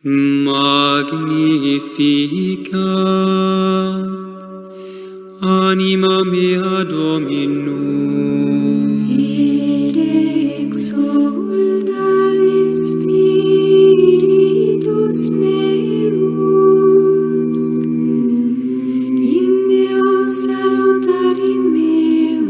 Magnificat anima mea Dominum, et exultat spiritus meus in Deo salutari meo,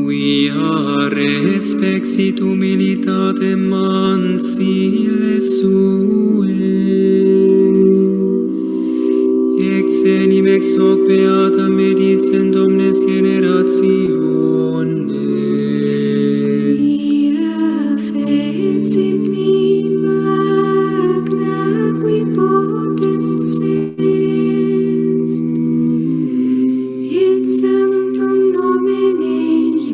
quia respexit humilitatem mansile sue, exenim ex hoc beata medicent omnes generationes. quia fecit mi magna qui potens est, et sanctum nomen eius,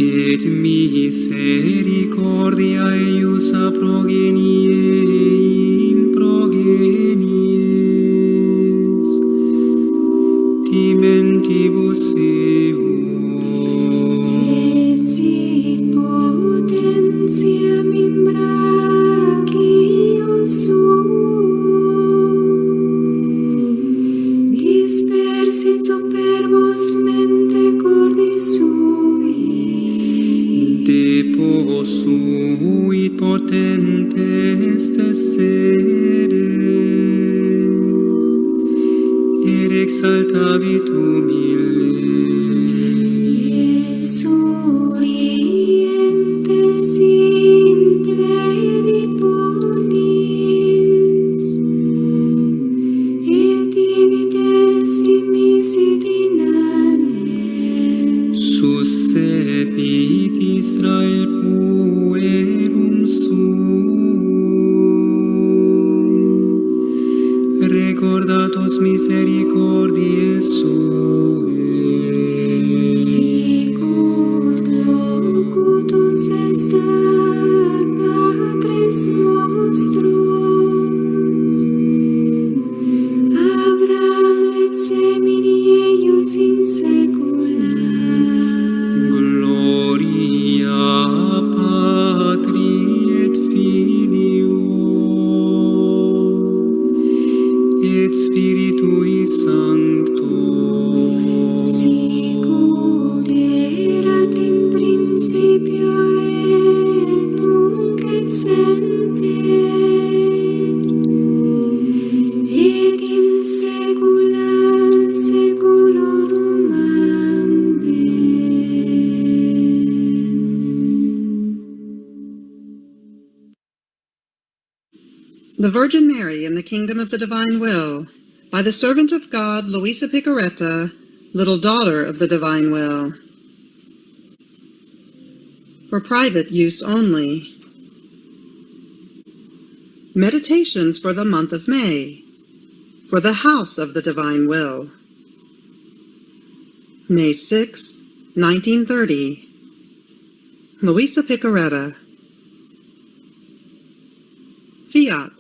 Et misericordia eius a progenie in progenies, dimentibus eum, fecit potentiam in brachio suum, dispersit superbos mente cordis sui, deposuit potentes sede, et exaltavit humildes. Surientes simple vit bonis, et divit est dimisit in anes. Suscepit Israel puerum suum, recordatus misericordiae suae. Sicut locutus est ad patres nostros, Abraham et semini eius in saecula. Gloria Patri et Filio et Spiritui Sancto, Sicut erat in principio et nunc et semper, et in saecula saeculorum. Amen. The Virgin Mary in the Kingdom of the Divine Will, by the servant of God, Luisa Picaretta, little daughter of the Divine Will. For private use only. Meditations for the month of May, for the House of the Divine Will. May 6, 1930. Luisa Picaretta. Fiat.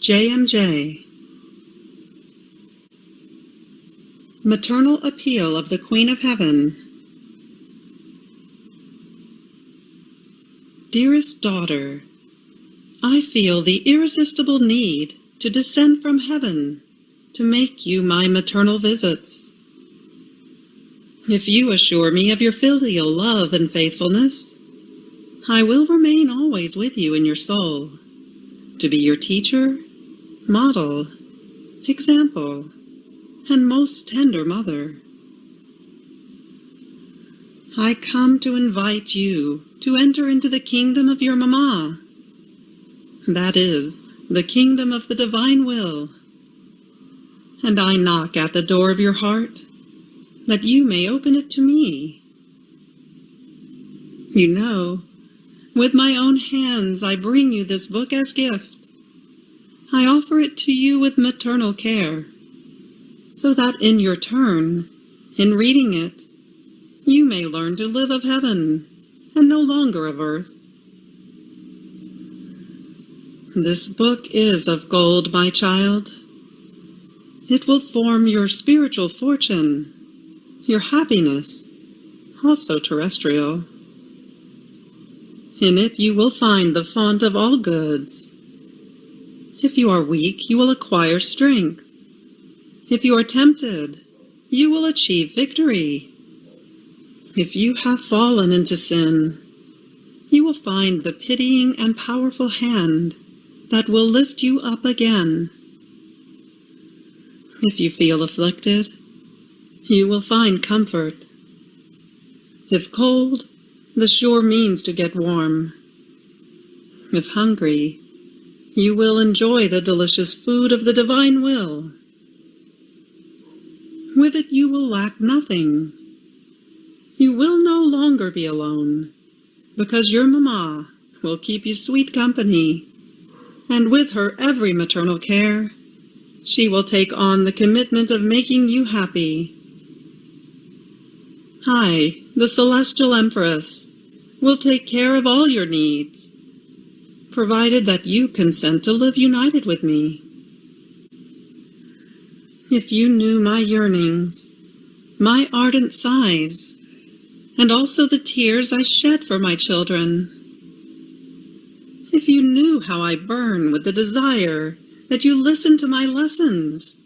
JMJ. Maternal Appeal of the Queen of Heaven. Dearest daughter, I feel the irresistible need to descend from heaven to make you my maternal visits. If you assure me of your filial love and faithfulness, I will remain always with you in your soul, to be your teacher, model, example, and most tender mother. I come to invite you to enter into the kingdom of your Mama, that is, the kingdom of the Divine Will, and I knock at the door of your heart, that you may open it to me. You know, with my own hands I bring you this book as gift. I offer it to you with maternal care, so that in your turn, in reading it, you may learn to live of heaven and no longer of earth. This book is of gold, my child. It will form your spiritual fortune, your happiness, also terrestrial. In it you will find the font of all goods. If you are weak, you will acquire strength. If you are tempted, you will achieve victory. If you have fallen into sin, you will find the pitying and powerful hand that will lift you up again. If you feel afflicted, you will find comfort. If cold, the sure means to get warm. If hungry, you will enjoy the delicious food of the divine will. With it you will lack nothing. You will no longer be alone, because your Mama will keep you sweet company, and with her every maternal care, she will take on the commitment of making you happy. I, the Celestial Empress, will take care of all your needs, provided that you consent to live united with me. If you knew my yearnings, my ardent sighs, and also the tears I shed for my children, if you knew how I burn with the desire that you listen to my lessons,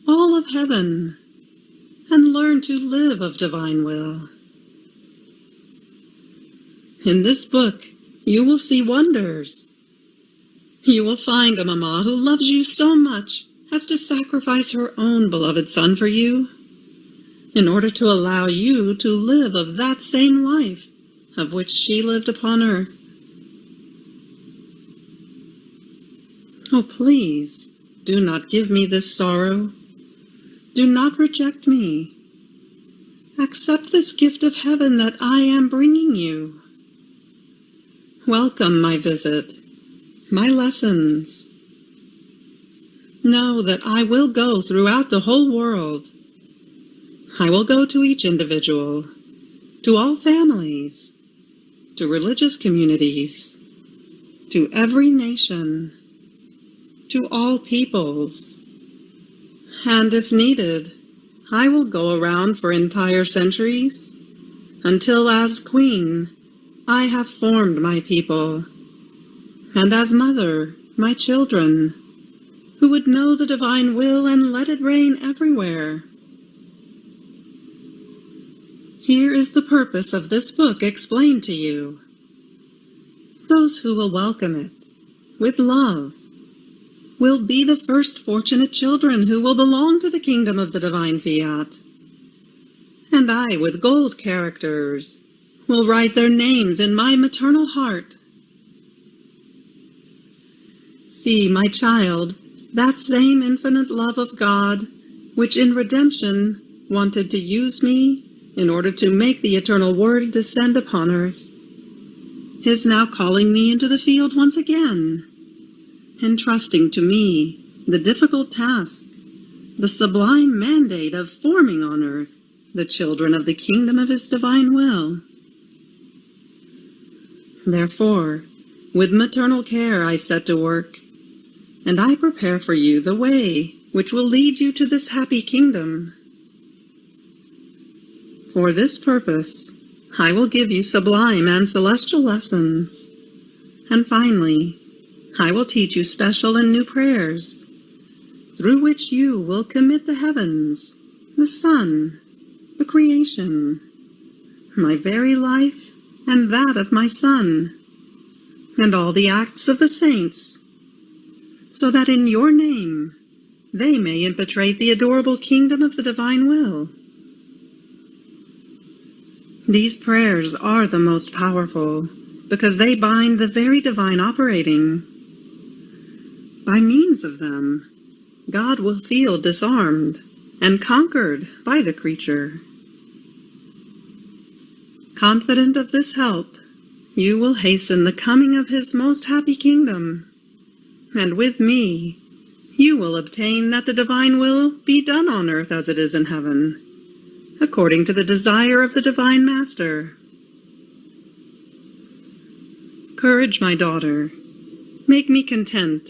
all of heaven, and learn to live of divine will. In this book, you will see wonders. You will find a Mama who loves you so much as to sacrifice her own beloved son for you, in order to allow you to live of that same life of which she lived upon earth. Oh, please, do not give me this sorrow. Do not reject me. Accept this gift of heaven that I am bringing you. Welcome my visit, my lessons. Know that I will go throughout the whole world. I will go to each individual, to all families, to religious communities, to every nation, to all peoples. And if needed, I will go around for entire centuries, until as queen, I have formed my people, and as mother, my children, who would know the divine will and let it reign everywhere. Here is the purpose of this book explained to you. Those who will welcome it, with love, will be the first fortunate children who will belong to the kingdom of the divine fiat. And I, with gold characters, will write their names in my maternal heart. See, my child, that same infinite love of God, which in redemption wanted to use me in order to make the eternal Word descend upon earth, is now calling me into the field once again, entrusting to me the difficult task, the sublime mandate of forming on earth the children of the kingdom of His divine will. Therefore, with maternal care I set to work, and I prepare for you the way which will lead you to this happy kingdom. For this purpose, I will give you sublime and celestial lessons, and finally, I will teach you special and new prayers, through which you will commit the heavens, the sun, the creation, my very life and that of my Son, and all the acts of the saints, so that in your name they may impetrate the adorable kingdom of the divine will. These prayers are the most powerful, because they bind the very divine operating. By means of them, God will feel disarmed and conquered by the creature. Confident of this help, you will hasten the coming of His most happy kingdom, and with me, you will obtain that the divine will be done on earth as it is in heaven, according to the desire of the Divine Master. Courage, my daughter. Make me content,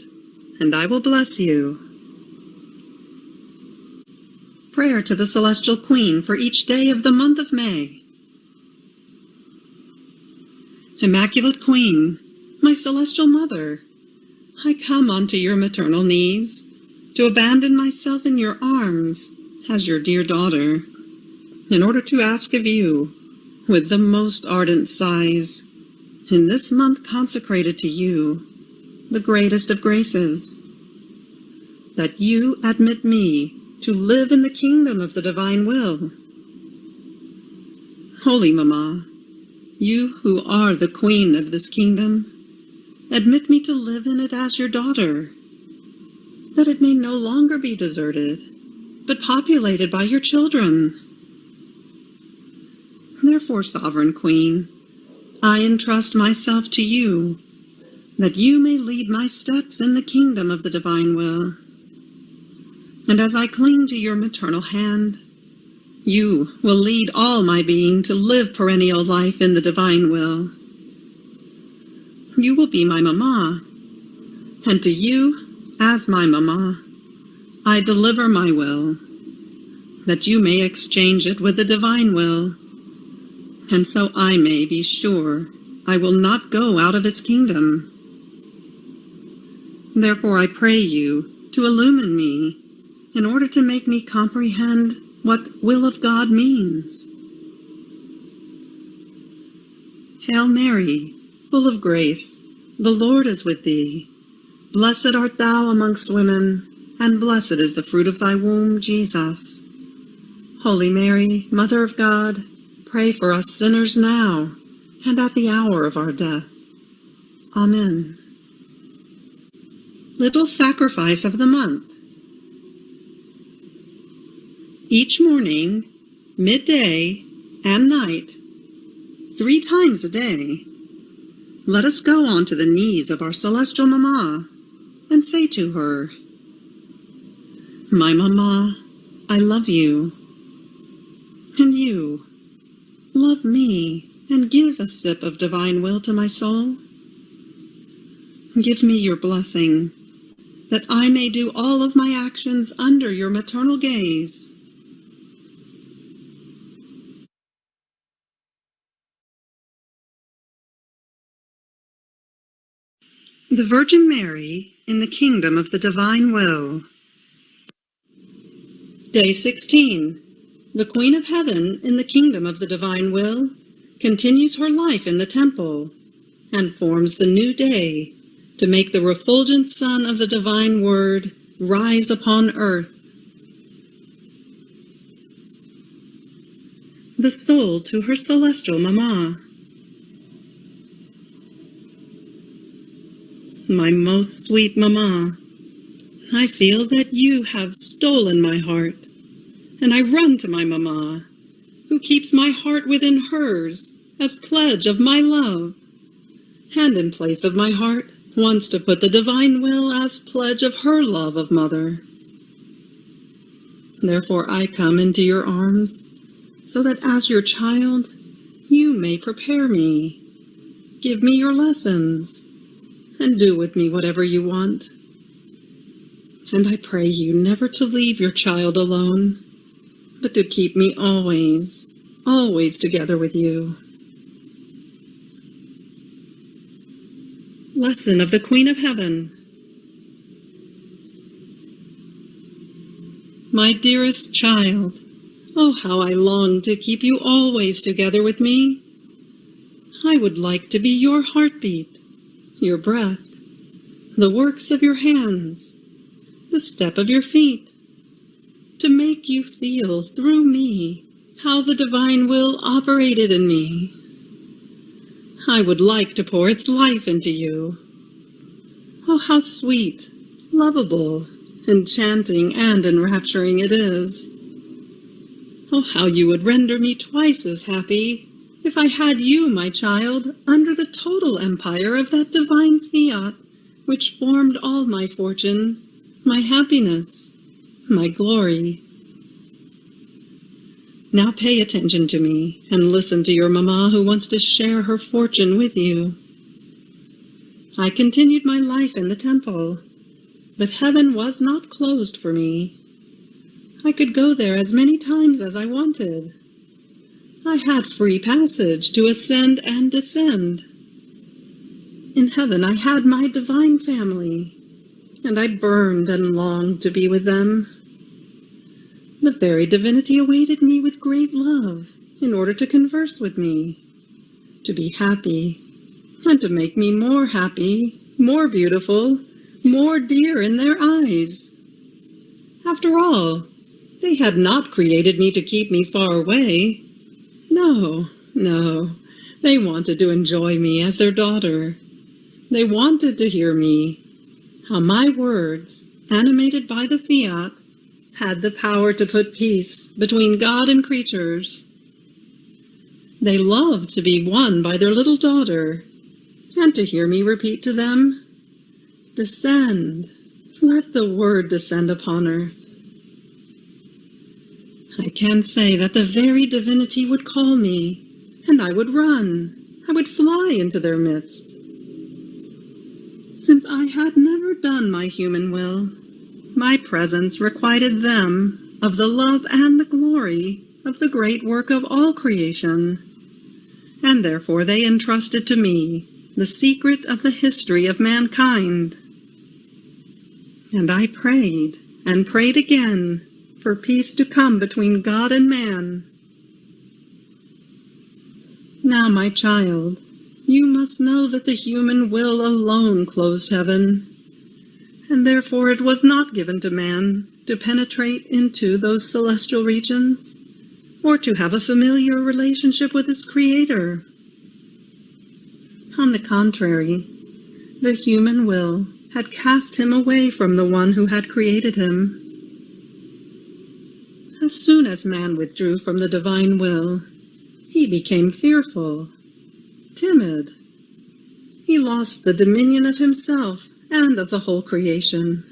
and I will bless you. Prayer to the Celestial Queen for each day of the month of May. Immaculate Queen, my celestial mother, I come onto your maternal knees to abandon myself in your arms as your dear daughter, in order to ask of you, with the most ardent sighs, in this month consecrated to you, the greatest of graces, that you admit me to live in the kingdom of the divine will. Holy Mamma, you who are the queen of this kingdom, admit me to live in it as your daughter, that it may no longer be deserted, but populated by your children. Therefore, Sovereign Queen, I entrust myself to you, that you may lead my steps in the kingdom of the divine will. And as I cling to your maternal hand, you will lead all my being to live perennial life in the divine will. You will be my Mamma, and to you, as my Mamma, I deliver my will, that you may exchange it with the divine will, and so I may be sure I will not go out of its kingdom. Therefore I pray you to illumine me in order to make me comprehend what will of God means. Hail Mary, full of grace, the Lord is with thee. Blessed art thou amongst women, and blessed is the fruit of thy womb, Jesus. Holy Mary, Mother of God, pray for us sinners now, and at the hour of our death. Amen. Little Sacrifice of the Month. Each morning, midday, and night, 3 times a day, let us go onto the knees of our celestial Mamma and say to her, My Mamma, I love you, and you, love me, and give a sip of divine will to my soul. Give me your blessing, that I may do all of my actions under your maternal gaze. The Virgin Mary in the Kingdom of the Divine Will. Day 16. The Queen of Heaven in the Kingdom of the Divine Will continues her life in the temple and forms the new day to make the refulgent sun of the divine word rise upon earth. The soul to her celestial Mamma. My most sweet Mamma, I feel that you have stolen my heart, and I run to my Mamma, who keeps my heart within hers as pledge of my love, and in place of my heart wants to put the divine will as pledge of her love of Mother. Therefore I come into your arms, so that as your child, you may prepare me, give me your lessons, and do with me whatever you want. And I pray you never to leave your child alone, but to keep me always, always together with you. Lesson of the Queen of Heaven. My dearest child, oh, how I long to keep you always together with me. I would like to be your heartbeat, your breath, the works of your hands, the step of your feet, to make you feel through me how the divine will operated in me. I would like to pour its life into you. Oh, how sweet, lovable, enchanting, and enrapturing it is. Oh, how you would render me twice as happy if I had you, my child, under the total empire of that divine fiat which formed all my fortune, my happiness, my glory. Now pay attention to me and listen to your Mamma who wants to share her fortune with you. I continued my life in the temple, but heaven was not closed for me. I could go there as many times as I wanted. I had free passage to ascend and descend. In heaven I had my divine family, and I burned and longed to be with them. The very divinity awaited me with great love in order to converse with me, to be happy, and to make me more happy, more beautiful, more dear in their eyes. After all, they had not created me to keep me far away. No, no, they wanted to enjoy me as their daughter. They wanted to hear me, how my words, animated by the fiat, had the power to put peace between God and creatures. They loved to be won by their little daughter, and to hear me repeat to them, "Descend, let the word descend upon earth." I can say that the very divinity would call me, and I would run, I would fly into their midst. Since I had never done my human will, my presence requited them of the love and the glory of the great work of all creation, and therefore they entrusted to me the secret of the history of mankind. And I prayed, and prayed again, for peace to come between God and man. Now, my child, you must know that the human will alone closed heaven, and therefore it was not given to man to penetrate into those celestial regions, or to have a familiar relationship with his Creator. On the contrary, the human will had cast him away from the one who had created him. As soon as man withdrew from the divine will, he became fearful, timid. He lost the dominion of himself and of the whole creation.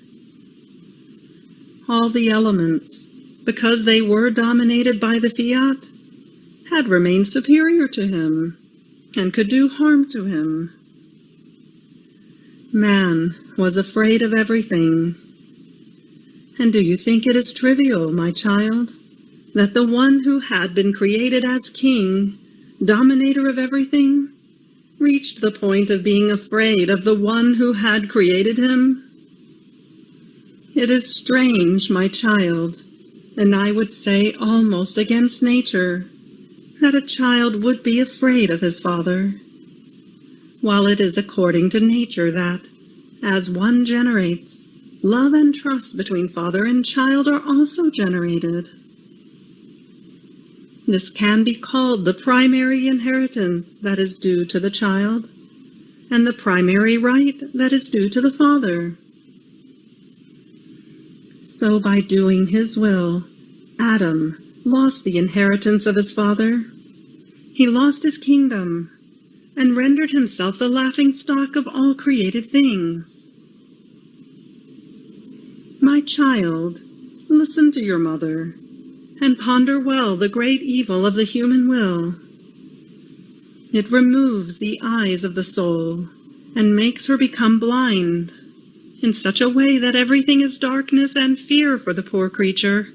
All the elements, because they were dominated by the fiat, had remained superior to him and could do harm to him. Man was afraid of everything. And do you think it is trivial, my child, that the one who had been created as king, dominator of everything, reached the point of being afraid of the one who had created him? It is strange, my child, and I would say almost against nature, that a child would be afraid of his father, while it is according to nature that, as one generates, love and trust between father and child are also generated. This can be called the primary inheritance that is due to the child, and the primary right that is due to the father. So by doing his will, Adam lost the inheritance of his father. He lost his kingdom, and rendered himself the laughingstock of all created things. My child, listen to your mother, and ponder well the great evil of the human will. It removes the eyes of the soul, and makes her become blind, in such a way that everything is darkness and fear for the poor creature.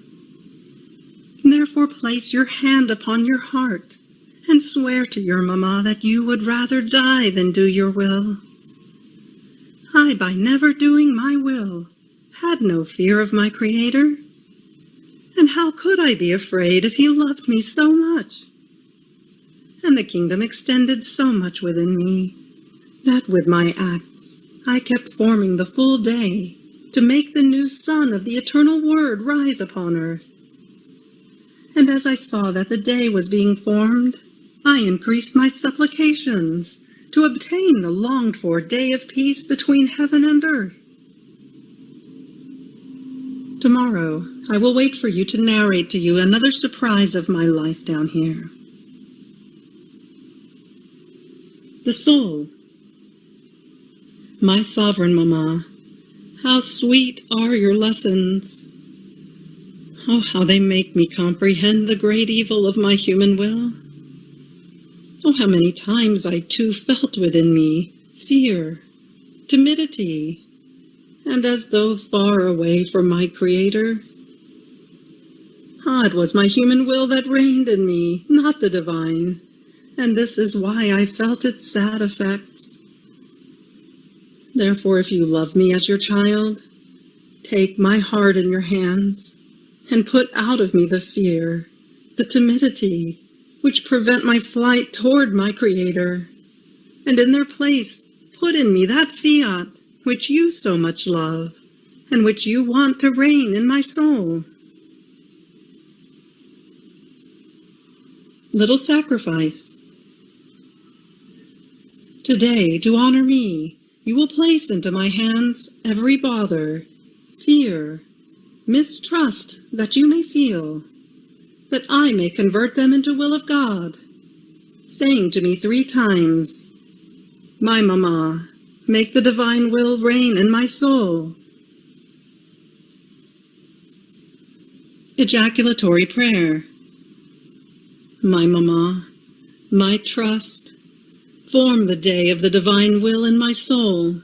Therefore place your hand upon your heart, and swear to your mamma that you would rather die than do your will. I, by never doing my will, had no fear of my Creator. And how could I be afraid if he loved me so much? And the kingdom extended so much within me, that with my acts I kept forming the full day to make the new sun of the eternal word rise upon earth. And as I saw that the day was being formed, I increased my supplications to obtain the longed-for day of peace between heaven and earth. Tomorrow, I will wait for you to narrate to you another surprise of my life down here. The soul. My sovereign mamma, how sweet are your lessons! Oh, how they make me comprehend the great evil of my human will! Oh, how many times I too felt within me fear, timidity, and as though far away from my Creator. It was my human will that reigned in me, not the divine, and this is why I felt its sad effects. Therefore, if you love me as your child, take my heart in your hands and put out of me the fear, the timidity, which prevent my flight toward my Creator, and in their place put in me that fiat which you so much love and which you want to reign in my soul. Little sacrifice. Today, to honor me, you will place into my hands every bother, fear, mistrust that you may feel, that I may convert them into will of God, saying to me 3 times, "My Mama, make the divine will reign in my soul." Ejaculatory prayer. My Mama, my trust, form the day of the divine will in my soul.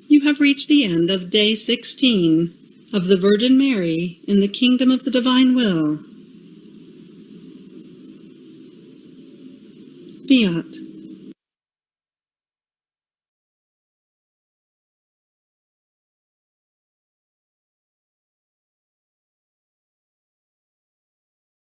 You have reached the end of day 16 of the Virgin Mary in the Kingdom of the Divine Will. Fiat.